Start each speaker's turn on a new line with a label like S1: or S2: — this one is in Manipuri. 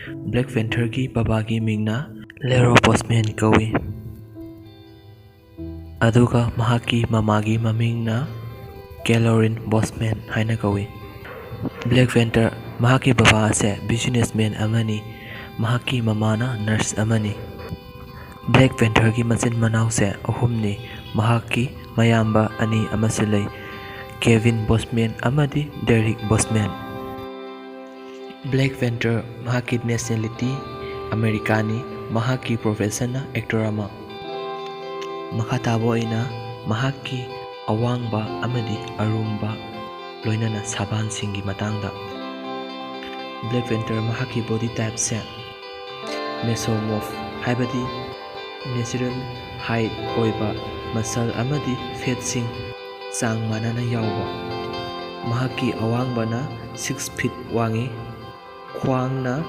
S1: ꯕ꯭ꯂꯦꯛ ꯄꯦꯟꯊꯔꯒꯤ ꯕꯕꯥꯒꯤ ꯃꯤꯡꯅ ꯂꯦꯔꯣ ꯕꯣꯁꯃꯦꯟ ꯀꯧꯏ, ꯑꯗꯨꯒ ꯃꯍꯥꯛꯀꯤ ꯃꯃꯥꯒꯤ ꯃꯃꯤꯡꯅ ꯀꯦꯂꯣꯔꯤꯟ ꯕꯣꯁꯃꯦꯟ ꯍꯥꯏꯅ ꯀꯧꯏ꯫ ꯕ꯭ꯂꯦꯛ ꯄꯦꯟꯊꯔ ꯃꯍꯥꯛꯀꯤ ꯕꯕꯥ ꯑꯁꯤ ꯕꯤꯖꯤꯅꯦꯁꯃꯦꯟ ꯑꯃꯅꯤ, ꯃꯍꯥꯛꯀꯤ ꯃꯃꯥꯅ ꯅꯔꯁ ꯑꯃꯅꯤ꯫ ꯕ꯭ꯂꯦꯛ ꯄꯦꯟꯊꯔꯒꯤ ꯃꯆꯤꯟ ꯃꯅꯥꯎꯁꯦ ꯑꯍꯨꯝꯅꯤ, ꯃꯍꯥꯛꯀꯤ ꯃꯌꯥꯝꯕ ꯑꯅꯤ ꯑꯃꯁꯨ ꯂꯩ, ꯀꯦꯚꯤꯟ ꯕꯣꯁꯃꯦꯟ ꯑꯃꯗꯤ ꯗꯦꯔꯤꯛ ꯕꯣꯁꯃꯦꯟ꯫ ꯕ꯭ꯂꯦꯛ ꯄꯦꯟꯊꯔ ꯃꯍꯥꯛꯀꯤ ꯅꯦꯁꯅꯦꯂꯤꯇꯤ ꯑꯃꯦꯔꯤꯀꯥꯅꯤ, ꯃꯍꯥꯛꯀꯤ ꯄ꯭ꯔꯣꯐꯦꯁꯟꯅ ꯑꯦꯛꯇꯔ ꯑꯃ꯫ ꯃꯈꯥ ꯇꯥꯕ ꯑꯣꯏꯅ ꯃꯍꯥꯛꯀꯤ ꯑꯋꯥꯡꯕ ꯑꯃꯗꯤ ꯑꯔꯨꯝꯕ ꯂꯣꯏꯅꯅ ꯁꯕꯥꯟꯁꯤꯡꯒꯤ ꯃꯇꯥꯡꯗ꯫ ꯕ꯭ꯂꯦꯛ ꯄꯦꯟꯊꯔ ꯃꯍꯥꯛꯀꯤ ꯕꯣꯗꯤ ꯇꯥꯏꯞꯁꯦ ꯃꯦꯁꯣꯃꯣꯔꯐ, ꯍꯥꯏꯕꯗꯤ ꯅꯦꯆꯔꯦꯜ ꯍꯥꯏꯠ ꯑꯣꯏꯕ ꯃꯁꯜ ꯑꯃꯗꯤ ꯐꯦꯠꯁꯤꯡ ꯆꯥꯡ ꯃꯥꯟꯅꯅ ꯌꯥꯎꯕ꯫ ꯃꯍꯥꯛꯀꯤ ꯑꯋꯥꯡꯕꯅ 6 ꯐꯤꯠ ꯋꯥꯡꯏ, ꯈ꯭ꯋꯥꯡꯅ